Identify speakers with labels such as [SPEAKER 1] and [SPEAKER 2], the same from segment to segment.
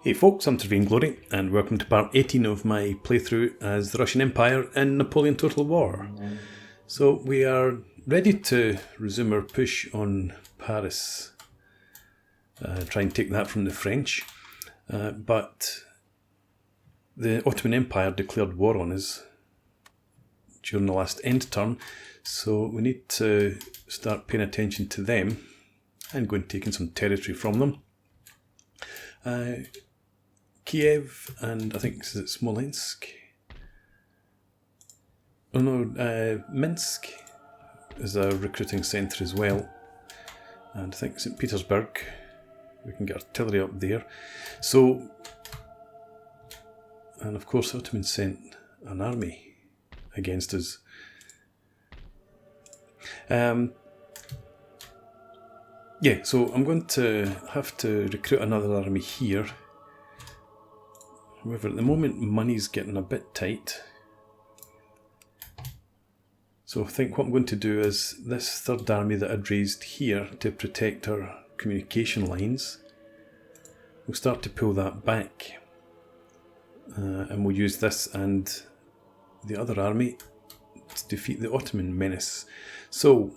[SPEAKER 1] Hey folks, I'm Vainglory, and welcome to part 18 of my playthrough as the Russian Empire in Napoleon Total War. So we are ready to resume our push on Paris, try and take that from the French, but the Ottoman Empire declared war on us during the last end turn, so we need to start paying attention to them and go and taking some territory from them. Kiev and I think is it Smolensk? Oh no, Minsk is a recruiting centre as well, and I think St. Petersburg, we can get artillery up there. So, and of course the Ottomans sent an army against us. Yeah, so I'm going to have to recruit another army here. However, at the moment money's getting a bit tight. So I think what I'm going to do is this third army that I'd raised here to protect our communication lines, we'll start to pull that back. And we'll use this and the other army to defeat the Ottoman menace. So,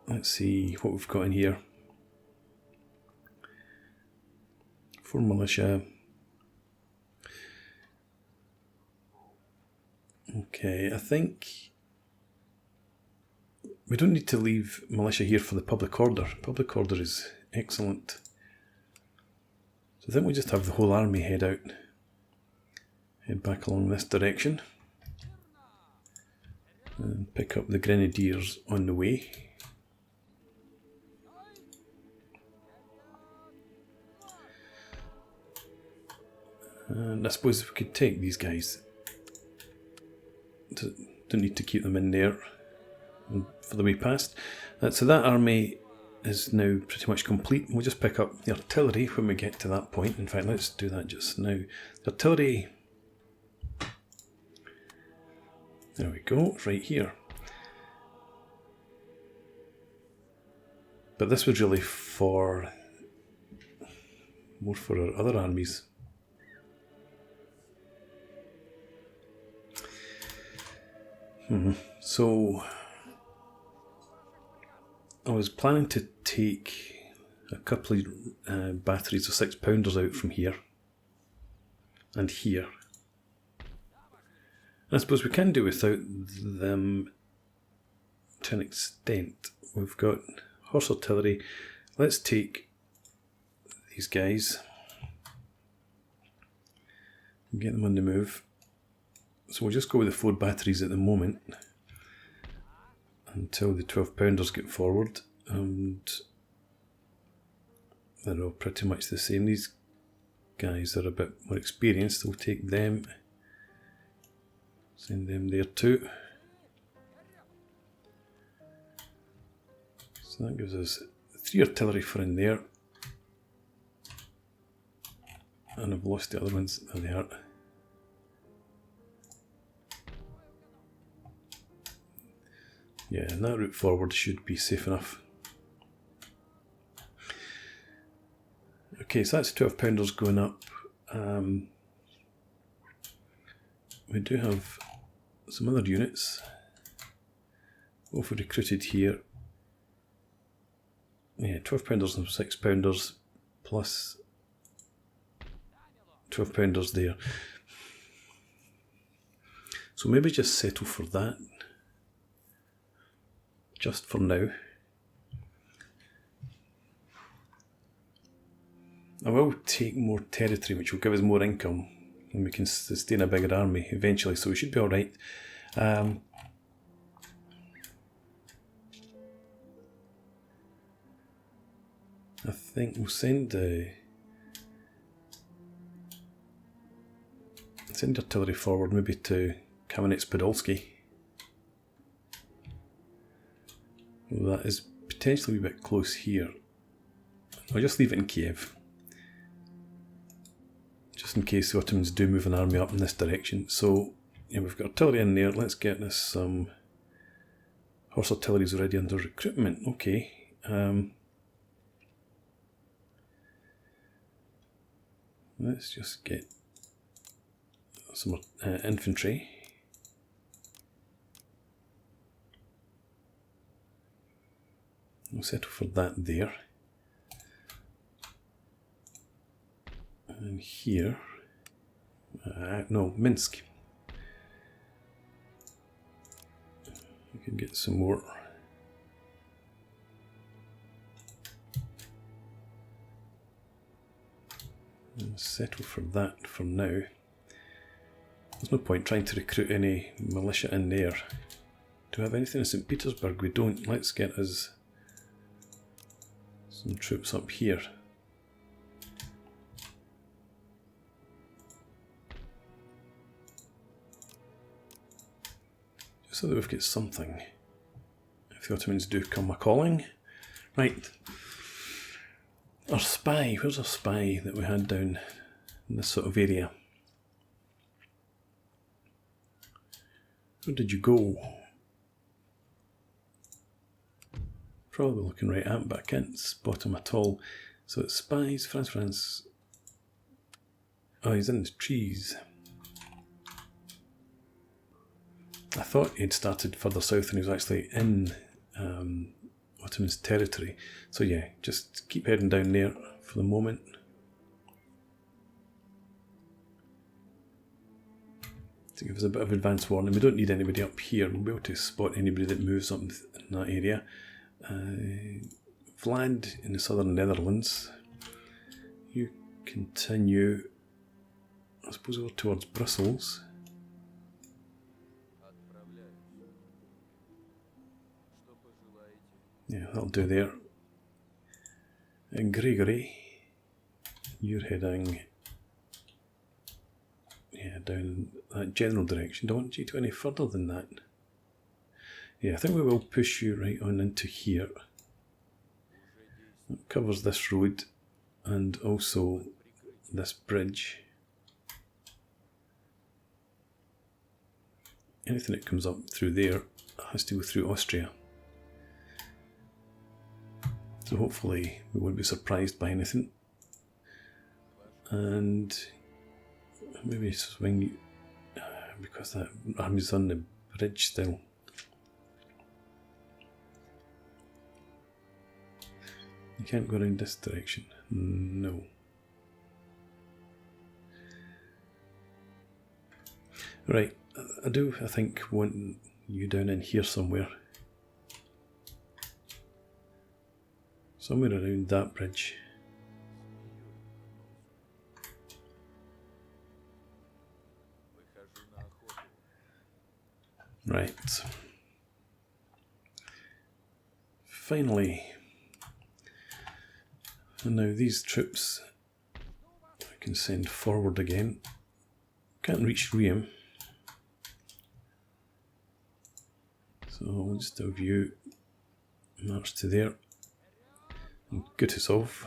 [SPEAKER 1] let's see what we've got in here. For militia. Okay, I think we don't need to leave militia here for the public order. Public order is excellent. So I think we just have the whole army head out. Head back along this direction. And pick up the grenadiers on the way. And I suppose we could take these guys. Don't need to keep them in there for the way past. So that army is now pretty much complete. We'll just pick up the artillery when we get to that point. In fact, let's do that just now. The artillery, there we go, right here. But this was really more for our other armies. So I was planning to take a couple of batteries of 6-pounders out from here and here. I suppose we can do without them to an extent. We've got horse artillery. Let's take these guys and get them on the move. So we'll just go with the 4 batteries at the moment until the 12-pounders get forward, and they're all pretty much the same. These guys are a bit more experienced, so we'll take them, send them there too. So that gives us 3 artillery for in there, and I've lost the other ones. There they are. Yeah, and that route forward should be safe enough. Okay, so that's 12-pounders going up. We do have some other units. What have we recruited here? Yeah, 12-pounders and 6-pounders plus 12-pounders there. So maybe just settle for that. Just for now. I will take more territory, which will give us more income, and we can sustain a bigger army eventually, so we should be alright. I think we'll send artillery forward, maybe to Kamenets-Podolsky. Well, that is potentially a bit close here. I'll just leave it in Kiev, just in case the Ottomans do move an army up in this direction. So, yeah, we've got artillery in there. Let's get this. Horse artillery is already under recruitment. Okay. Let's just get some more infantry. We'll settle for that there. And here, no, Minsk. We can get some more. And settle for that for now. There's no point trying to recruit any militia in there. Do we have anything in St. Petersburg? We don't. Let's get us some troops up here. Just so that we've got something. If the Ottomans do come a-calling. Right. Our spy. Where's our spy that we had down in this sort of area? Where did you go? Probably looking right at him, but I can't spot him at all. So it's spies, France. Oh, he's in the trees. I thought he'd started further south and he was actually in Ottoman's territory. So yeah, just keep heading down there for the moment. To give us a bit of advance warning. We don't need anybody up here. We'll be able to spot anybody that moves up in that area. Vlad in the southern Netherlands. You continue, I suppose, over towards Brussels. Yeah, that'll do there. And Gregory, you're heading down that general direction. Don't want you to go any further than that. Yeah, I think we will push you right on into here. It covers this road and also this bridge. Anything that comes up through there has to go through Austria. So hopefully we won't be surprised by anything. And maybe swing, because that army's on the bridge still. You can't go around this direction. No. Right, I think want you down in here somewhere. Somewhere around that bridge. Right. Finally. And now these troops I can send forward again. Can't reach Riem. So we'll just have you march to there. And Kutusov.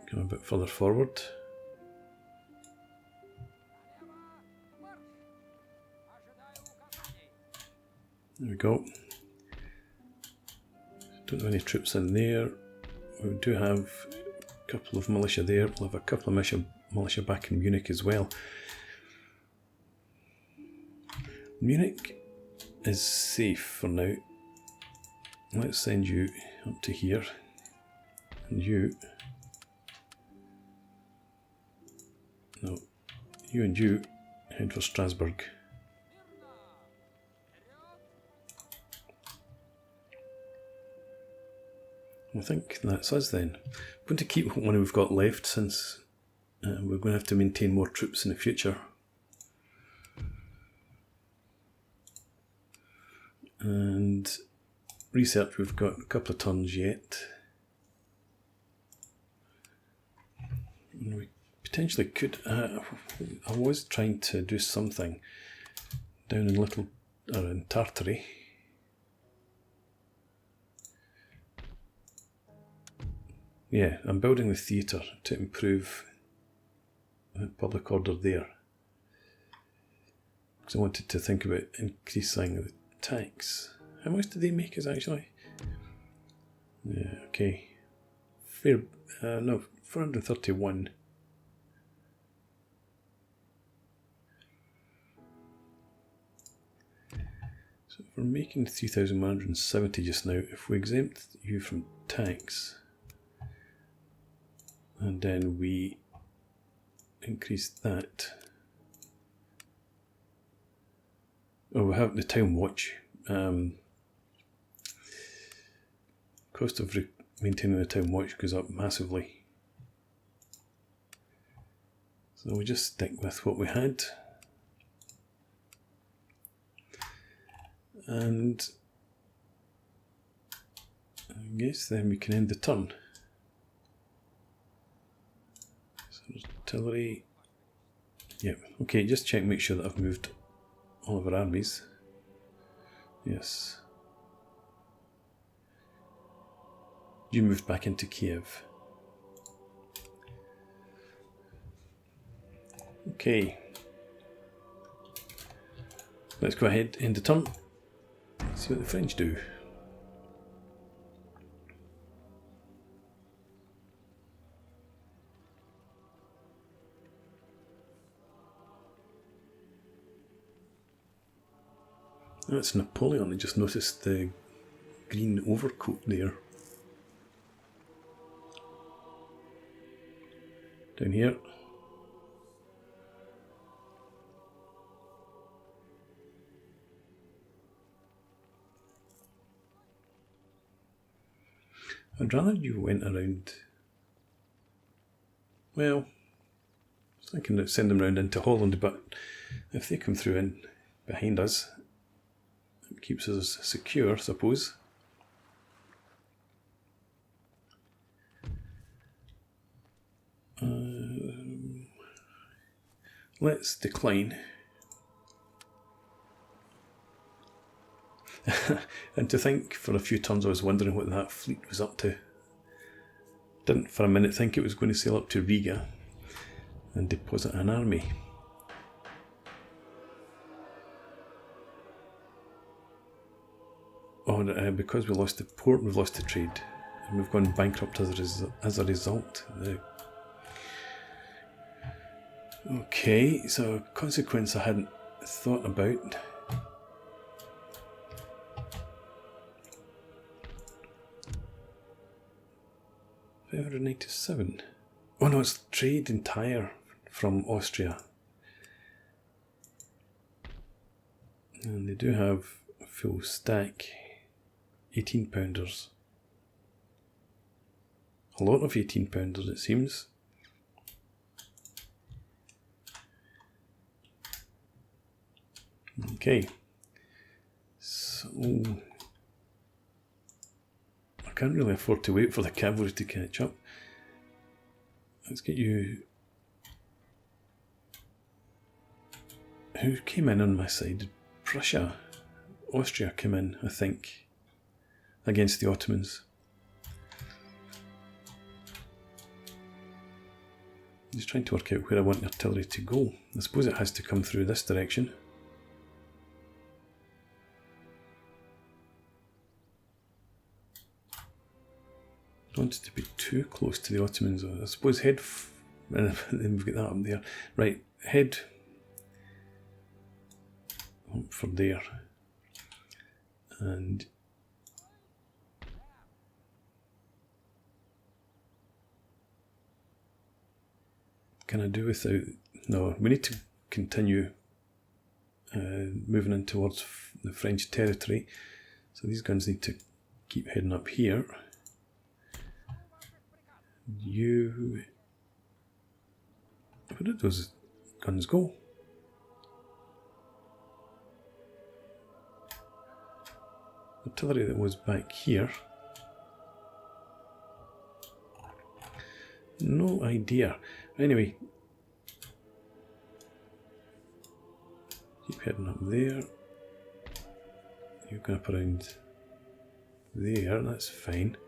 [SPEAKER 1] Come a bit further forward. There we go. Don't have any troops in there. We do have a couple of militia there. We'll have a couple of militia back in Munich as well. Munich is safe for now. Let's send you up to here. And you... No. You and you head for Strasbourg. I think that's us then. I'm going to keep what we've got left since we're going to have to maintain more troops in the future. And research, we've got a couple of turns yet. And we potentially could... I was trying to do something down in Tartary. Yeah, I'm building the theatre to improve the public order there. Because I wanted to think about increasing the tax. How much do they make us actually? Yeah, okay. no, 431. So if we're making 3,170 just now, if we exempt you from tax, and then we increase that. Oh, we have the town watch. Cost of maintaining the town watch goes up massively. So we just stick with what we had. And I guess then we can end the turn. So there's artillery. Yep, okay, just check, make sure that I've moved all of our armies. Yes. You moved back into Kiev. Okay. Let's go ahead, end the turn. See what the French do. That's Napoleon. I just noticed the green overcoat there. Down here. I'd rather you went around. Well, I was thinking of send them round into Holland, but if they come through in behind us, it keeps us secure, I suppose. Let's decline. And to think, for a few turns I was wondering what that fleet was up to. Didn't for a minute think it was going to sail up to Riga and deposit an army. Oh, because we lost the port, we've lost the trade. And we've gone bankrupt as a result. Okay, so a consequence I hadn't thought about. $597. Oh no, it's trade entire from Austria. And they do have a full stack, 18-pounders. A lot of 18-pounders it seems. Okay, so I can't really afford to wait for the cavalry to catch up. Let's get you. Who came in on my side? Prussia, Austria came in, I think, against the Ottomans. I'm just trying to work out where I want the artillery to go. I suppose it has to come through this direction. Don't want it to be too close to the Ottomans. I suppose head, and then we've got that up there. Right, head up for there. And can I do without? No, we need to continue moving in towards the French territory. So these guns need to keep heading up here. You... Where did those guns go? Artillery that was back here. No idea. Anyway. Keep heading up there. You're going up around there, that's fine.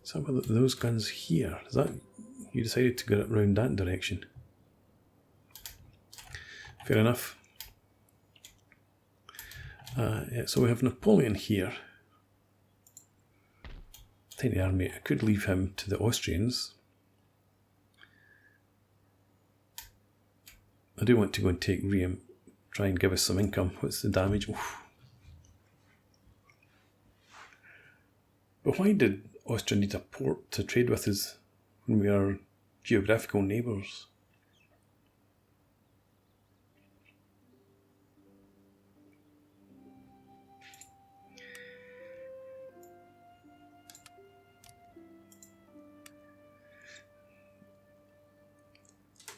[SPEAKER 1] So how about those guns here? Is that you decided to go around that direction? Fair enough. Yeah, so we have Napoleon here. tiny army. I could leave him to the Austrians. I do want to go and take Riem, try and give us some income. What's the damage? Oof. But why did Austria need a port to trade with us when we are geographical neighbours?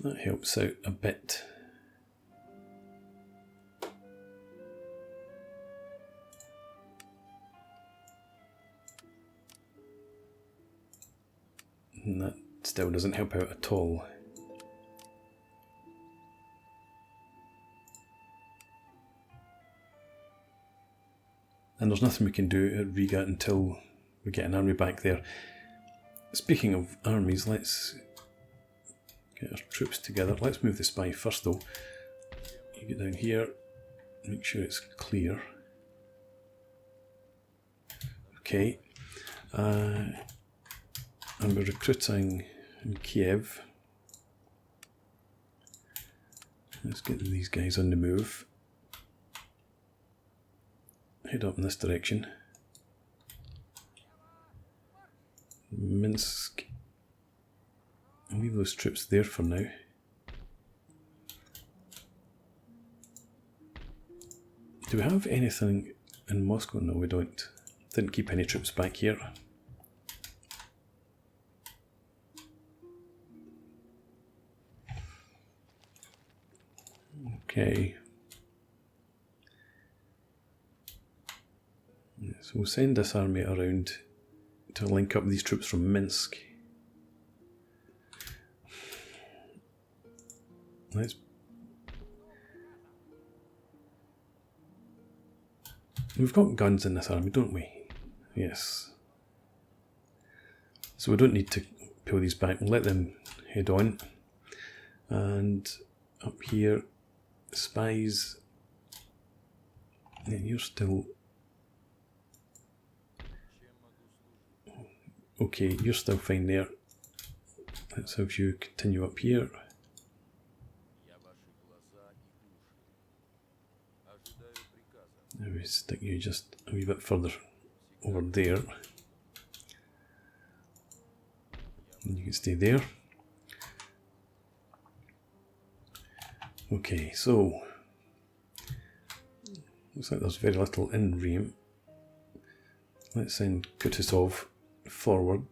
[SPEAKER 1] That helps out a bit. And that still doesn't help out at all. And there's nothing we can do at Riga until we get an army back there. Speaking of armies, let's get our troops together. Let's move the spy first though. You get down here, make sure it's clear. Okay. And we're recruiting in Kiev. Let's get these guys on the move. Head up in this direction. Minsk. I'll leave those troops there for now. Do we have anything in Moscow? No, we don't. Didn't keep any troops back here. Okay. So we'll send this army around to link up these troops from Minsk. We've got guns in this army, don't we? Yes. So we don't need to pull these back. We'll let them head on. And up here, spies. Yeah, you're still... Okay, you're still fine there. Let's have you continue up here. Now we stick you just a wee bit further over there. And you can stay there. Okay, so looks like there's very little in Riem. Let's send Kutuzov forward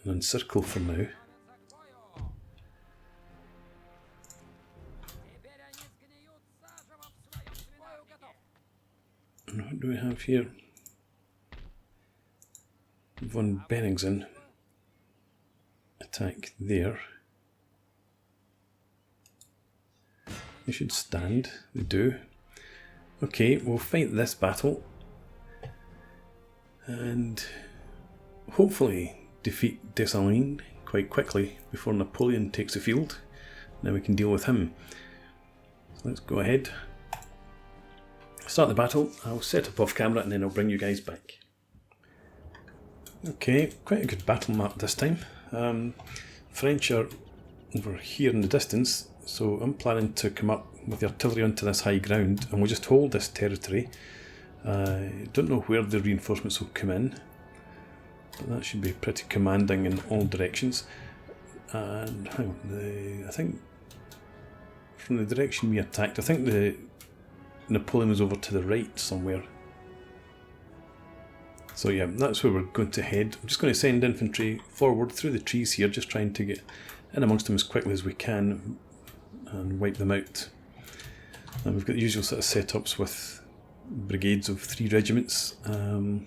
[SPEAKER 1] and encircle for now. And what do we have here? Von Benningsen attack there. They should stand. They do. Okay, we'll fight this battle and hopefully defeat Dessalines quite quickly before Napoleon takes the field. Now we can deal with him. So let's go ahead. Start the battle. I'll set up off camera and then I'll bring you guys back. Okay, quite a good battle map this time. French are over here in the distance, so I'm planning to come up with the artillery onto this high ground and we'll just hold this territory. Don't know where the reinforcements will come in, but that should be pretty commanding in all directions. And I think from the direction we attacked, I think the Napoleon was over to the right somewhere. So yeah, that's where we're going to head. I'm just going to send infantry forward through the trees here, just trying to get in amongst them as quickly as we can and wipe them out. And we've got the usual sort of setups with brigades of 3 regiments. We'll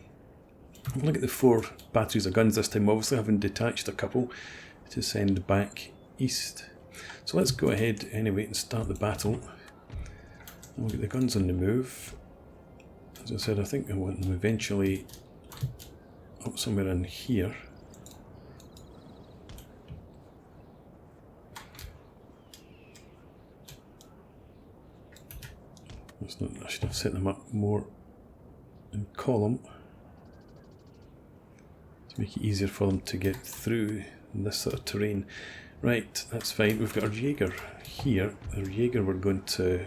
[SPEAKER 1] look at the 4 batteries of guns this time, obviously having detached a couple to send back east. So let's go ahead anyway and start the battle. And we'll get the guns on the move. As I said, I think I want them eventually up somewhere in here. I should have set them up more in column to make it easier for them to get through this sort of terrain. Right, that's fine. We've got our Jaeger here. Our Jaeger we're going to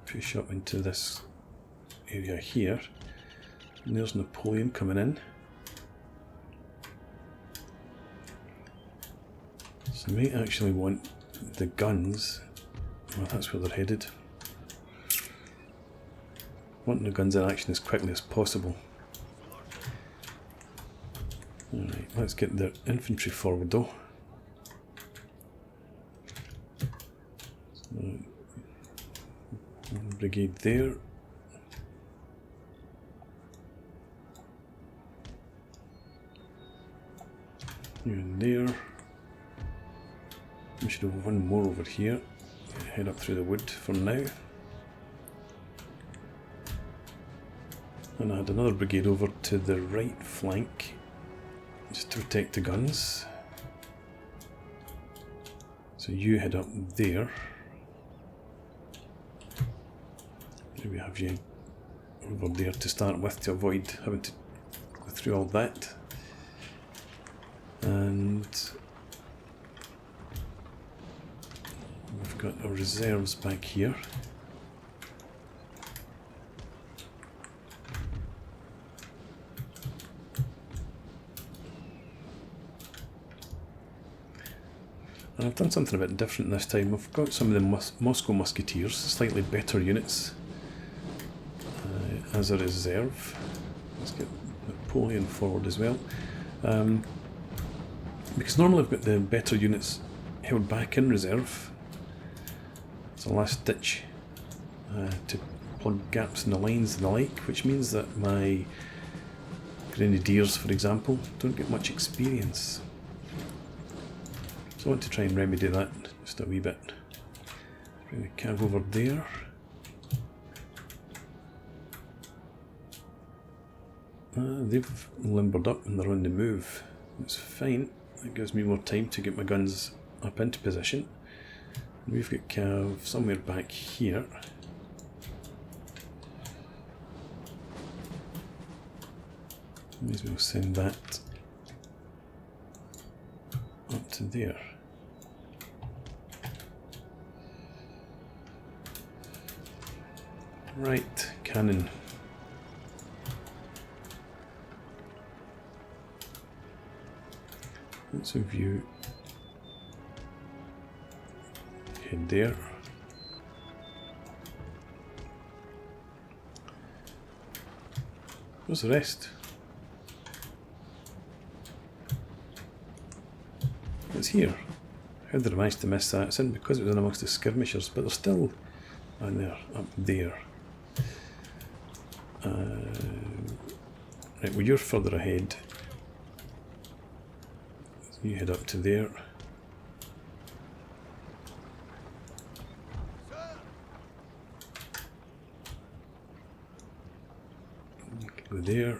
[SPEAKER 1] push up into this area here. And there's Napoleon coming in. So I may actually want the guns. Well, that's where they're headed. Wanting the guns in action as quickly as possible. Alright, let's get their infantry forward though. So, one brigade there. You in there. We should have one more over here. Head up through the wood for now. And I had another brigade over to the right flank, just to protect the guns. So you head up there. Maybe have you over there to start with to avoid having to go through all that. And we've got our reserves back here. And I've done something a bit different this time. I've got some of the Moscow Musketeers, slightly better units, as a reserve. Let's get Napoleon forward as well. Because normally I've got the better units held back in reserve. It's a last ditch to plug gaps in the lines and the like, which means that my Grenadiers, for example, don't get much experience. So I want to try and remedy that just a wee bit. Bring the cav over there. They've limbered up and they're on the move. It's fine. That gives me more time to get my guns up into position. And we've got cav somewhere back here. May as well send that up to there. Right, cannon. Let's view. Head there. Where's the rest? It's here. How did I manage to miss that? It's in because it was in amongst the skirmishers, but they're still on there, up there. Right, well, you're further ahead. So you head up to there. Go there.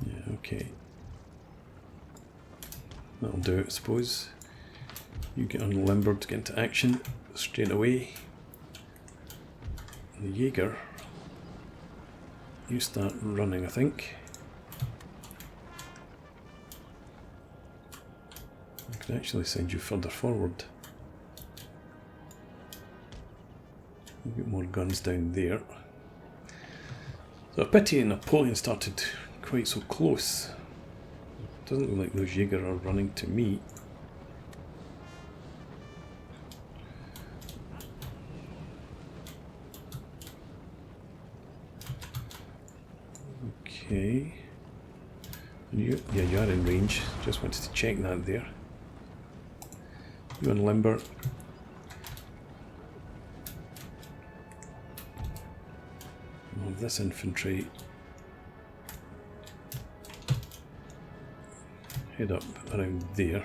[SPEAKER 1] Yeah, okay. That'll do it, I suppose. You get unlimbered to get into action straight away. The Jaeger, you start running, I think. I can actually send you further forward. We've got more guns down there. So a pity Napoleon started quite so close. Doesn't look like those Jaeger are running to me. Okay. You, yeah, you are in range. Just wanted to check that there. You unlimber. We'll have this infantry head up around there.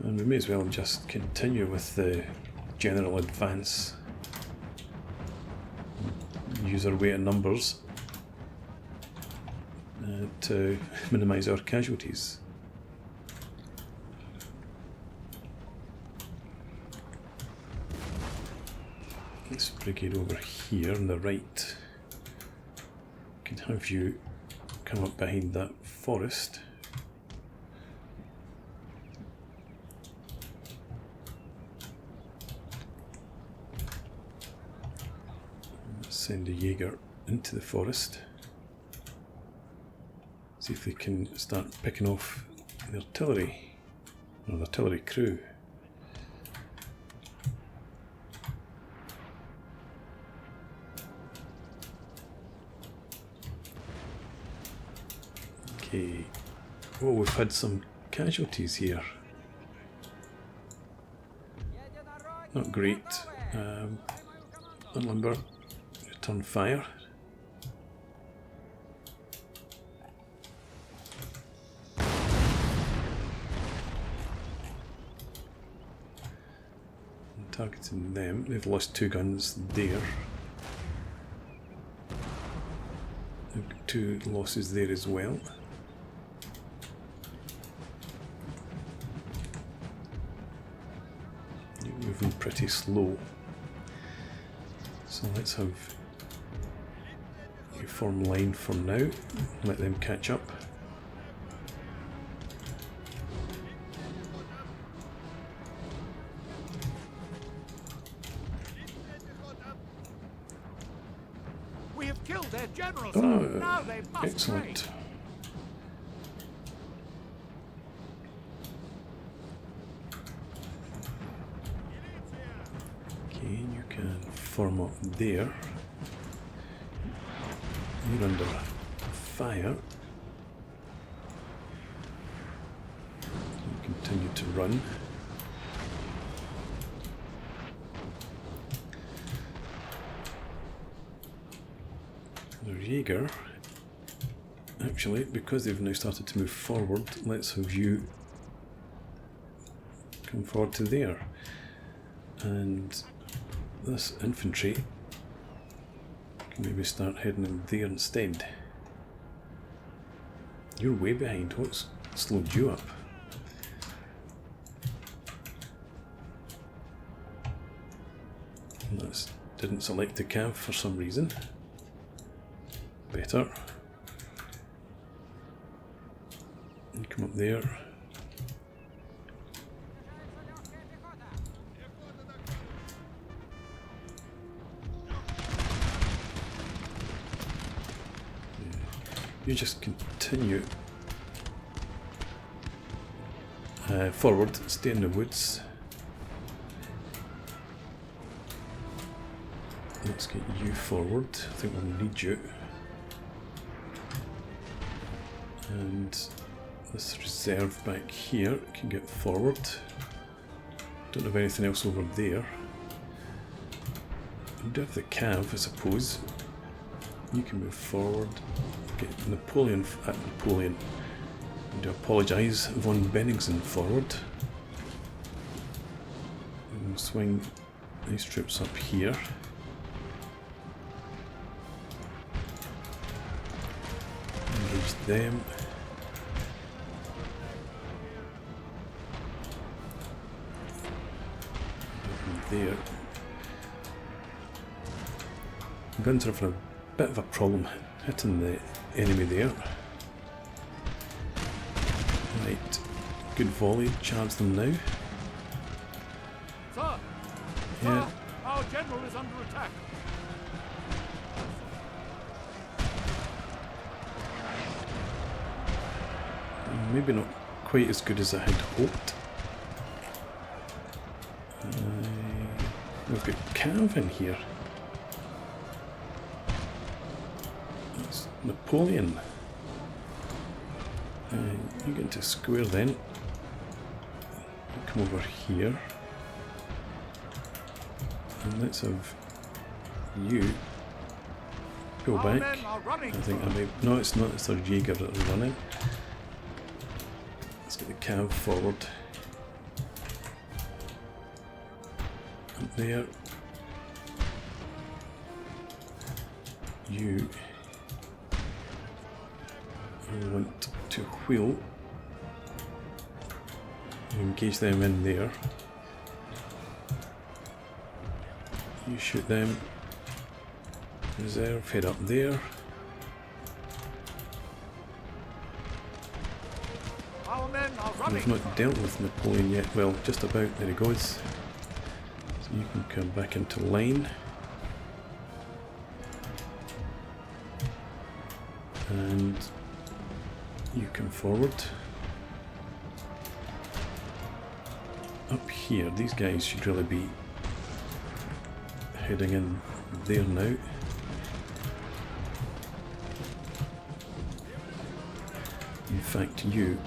[SPEAKER 1] And we may as well just continue with the general advance. use our weight in numbers to minimise our casualties. This brigade over here on the right can have you come up behind that forest. Send a Jaeger into the forest. See if they can start picking off the artillery, or the artillery crew. Okay, oh, we've had some casualties here. Not great. Remember, return fire. Targeting them. They've lost 2 guns there. They've got 2 losses there as well. You're moving pretty slow. So let's have you form line for now. Let them catch up.
[SPEAKER 2] Now they must
[SPEAKER 1] excellent.
[SPEAKER 2] break.
[SPEAKER 1] Okay, you can form up there. You're under fire. You continue to run. Jaeger, actually, because they've now started to move forward, let's have you come forward to there, and this infantry can maybe start heading in there instead. You're way behind. What's slowed you up? That didn't select the cav for some reason. Better. And come up there. You just continue forward, stay in the woods. Let's get you forward. I think we'll need you. And this reserve back here can get forward. Don't have anything else over there. We do have the cav, I suppose. You can move forward. Get Napoleon. Napoleon. I do apologise. Von Benningsen forward. And we'll swing these troops up here. Engage them. There. Guns are having a bit of a problem hitting the enemy there. Right, good volley, charge them now.
[SPEAKER 2] Sir!
[SPEAKER 1] Yeah.
[SPEAKER 2] Sir, our general is under attack.
[SPEAKER 1] Maybe not quite as good as I had hoped. We've got cav in here. That's Napoleon. You get into square then. Come over here. And let's have you go
[SPEAKER 2] Our
[SPEAKER 1] back.
[SPEAKER 2] men are running.
[SPEAKER 1] I think I might. No, it's not. It's our Jaeger that are running. Let's get the cav forward. Up there. you want to wheel. Engage them in there. You shoot them. Reserve, head up there.
[SPEAKER 2] Our men are running.
[SPEAKER 1] We've not dealt with Napoleon yet. Well, just about. There he goes. So you can come back into line. And you come forward. Up here, these guys should really be heading in there now. In fact, you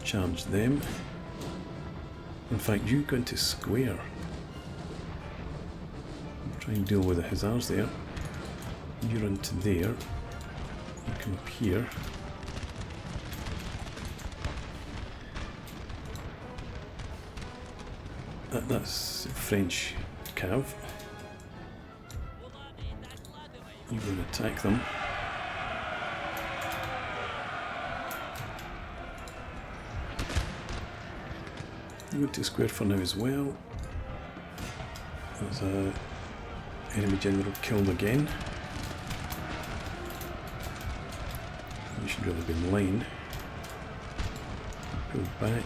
[SPEAKER 1] charge them. In fact, you go into square. Try and deal with the hussars there. You're into there. You come up here. That's French cav. You go and attack them. You go to square for now as well. There's a enemy general killed again. You should really be in line. Pull back.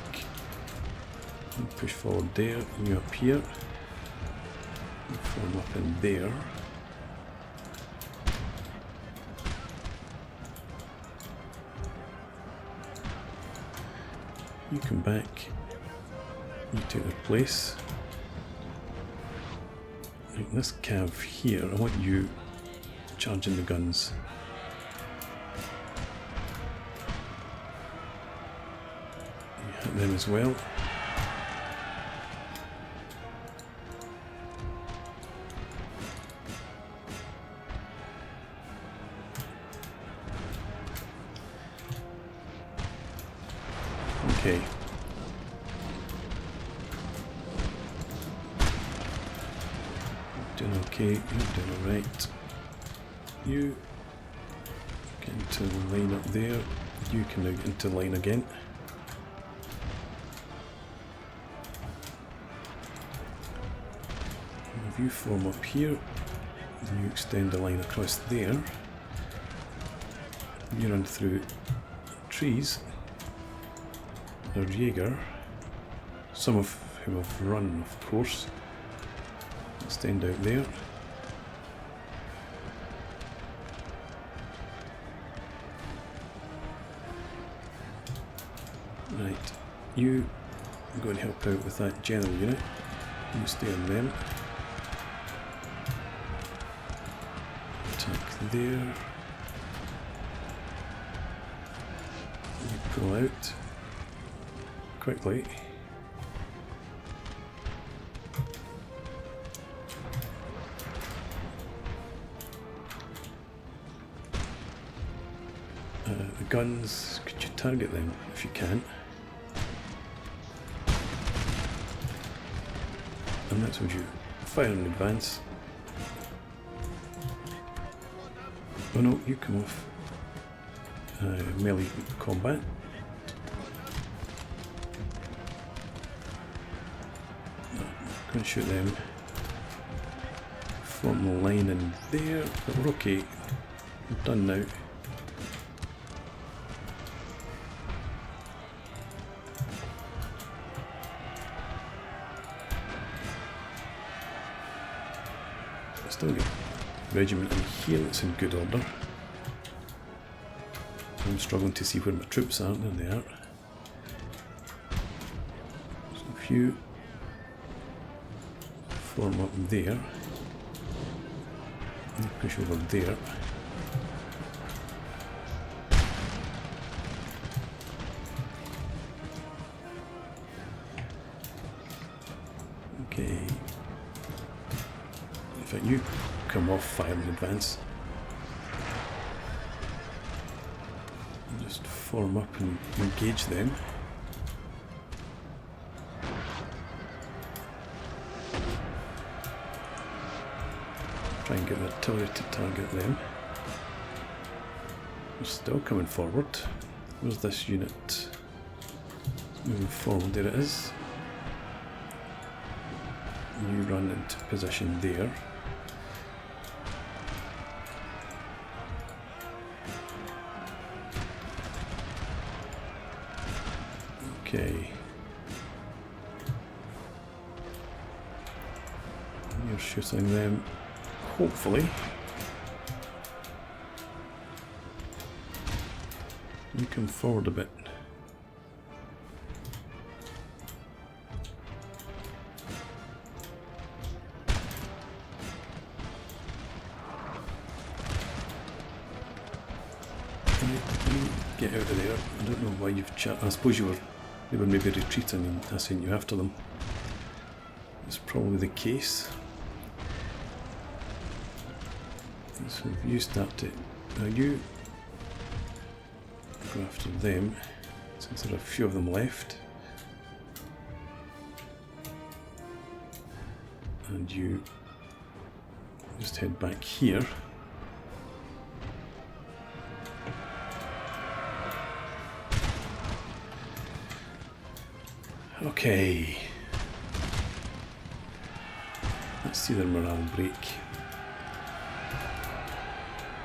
[SPEAKER 1] You push forward there. You up here. You form up in there. You come back. You take their place. Right, this cav here, I want you charging the guns. You hit them as well. Okay. Doing okay, you're doing alright. You get into the line up there. You can now get into line again. If you form up here, then you extend the line across there. You run through trees. They're Jaeger, some of whom have run, of course. Extend out there. Right, you go and help out with that general unit. You stay on them. Attack there. You pull out. Quickly. The guns, could you target them if you can? And that's what you fire in advance. Oh no, you come off melee combat. Go and shoot them. Form the line in there, but we're okay. We're done now. Still got regiment in here that's in good order. I'm struggling to see where my troops are. There they are. So if you form up there and push over there. Okay. In fact, you come off fire in advance. And just form up and engage them. try and get the artillery to target them. They're still coming forward. Where's this unit? Moving forward, there it is. You run into position there. Okay. You're shooting them, hopefully. You come forward a bit. Get out of there. I don't know why you've I suppose they were maybe retreating and I sent you after them. That's probably the case. So we've used that to... Now you go after them, since there are a few of them left. And you just head back here. Okay. Let's see their morale break.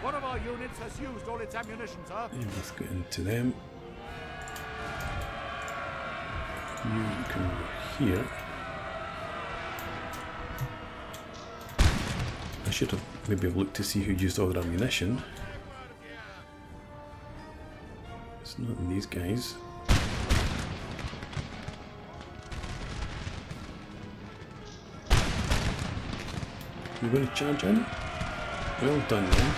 [SPEAKER 2] One of our units has used all its ammunition, sir.
[SPEAKER 1] Yeah, let's get into them. You come over here. I should have maybe looked to see who used all their ammunition. It's not these guys. You're going to charge in? Well done then.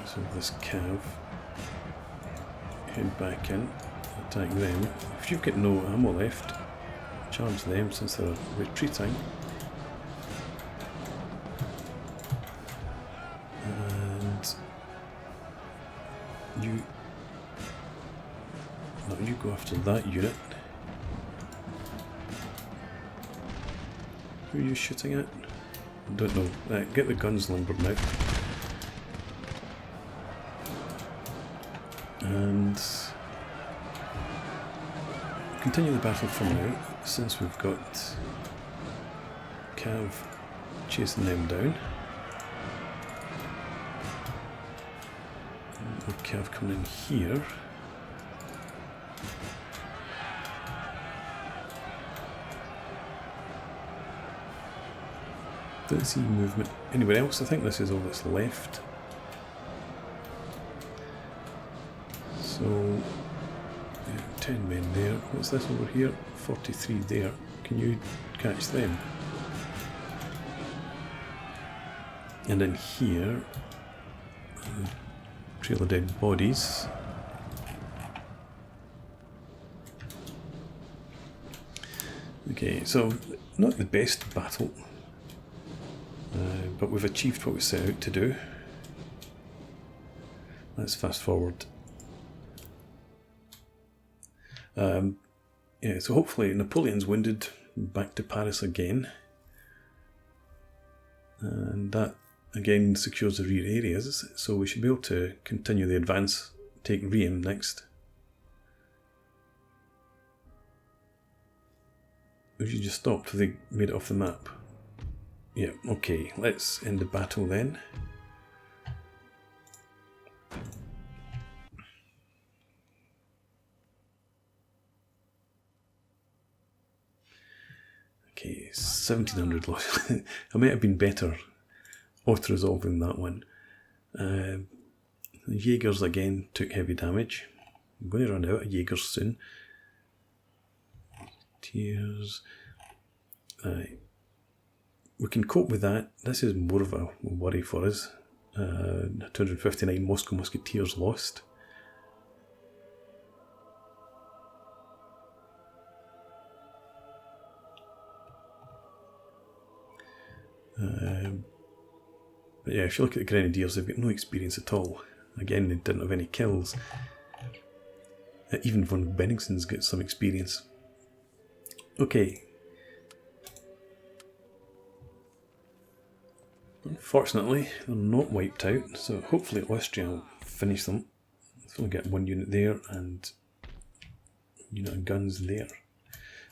[SPEAKER 1] So this cav, head back in, attack them. If you've got no ammo left, charge them since they're retreating. And you go after that unit. Who are you shooting at? I don't know. Get the guns limbered now. And continue the battle from now, since we've got Cav chasing them down. And Cav coming in here. Don't see movement anywhere else. I think this is all that's left. So, yeah, 10 men there. What's this over here? 43 there. Can you catch them? And in here, trail of dead bodies. Okay, so not the best battle. But we've achieved what we set out to do. Let's fast forward. Yeah, so hopefully Napoleon's wounded, back to Paris again. And that again secures the rear areas, so we should be able to continue the advance, take Riem next. Have you just stopped? Have they made it off the map? Yeah, okay, let's end the battle then. Okay, 1700 lost. I might have been better auto-resolving that one. The Jaegers again took heavy damage. I'm going to run out of Jaegers soon. Tears. We can cope with that. This is more of a worry for us. 259 Moscow Musketeers lost. But yeah, if you look at the Grenadiers, they've got no experience at all. Again, they didn't have any kills. Even von Benningsen's got some experience. Okay. Unfortunately, they're not wiped out, so hopefully Austria will finish them. Let's only get one unit there and unit of guns there.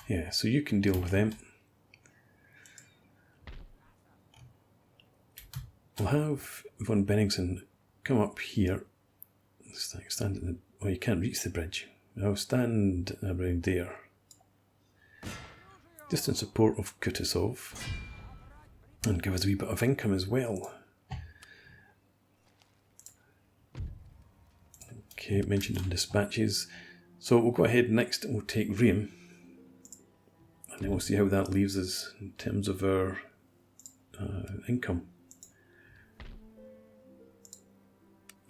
[SPEAKER 1] Yeah, so you can deal with them. We'll have von Benningsen come up here. Stand at the... Oh, you can't reach the bridge. I'll stand around there. Just in support of Kutuzov. And give us a wee bit of income as well. Okay, mentioned in dispatches. So we'll go ahead next and we'll take Riem. And then we'll see how that leaves us in terms of our income.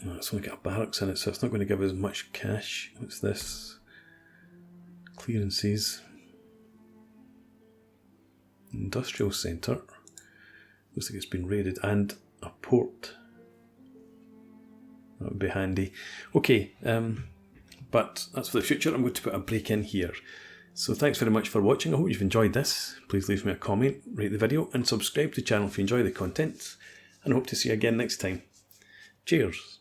[SPEAKER 1] Oh, it's only got a barracks in it, so it's not going to give us much cash. What's this? Clearances. Industrial centre. Looks like it's been raided. And a port. That would be handy. Okay, but that's for the future. I'm going to put a break in here. So thanks very much for watching. I hope you've enjoyed this. Please leave me a comment, rate the video, and subscribe to the channel if you enjoy the content. And I hope to see you again next time. Cheers.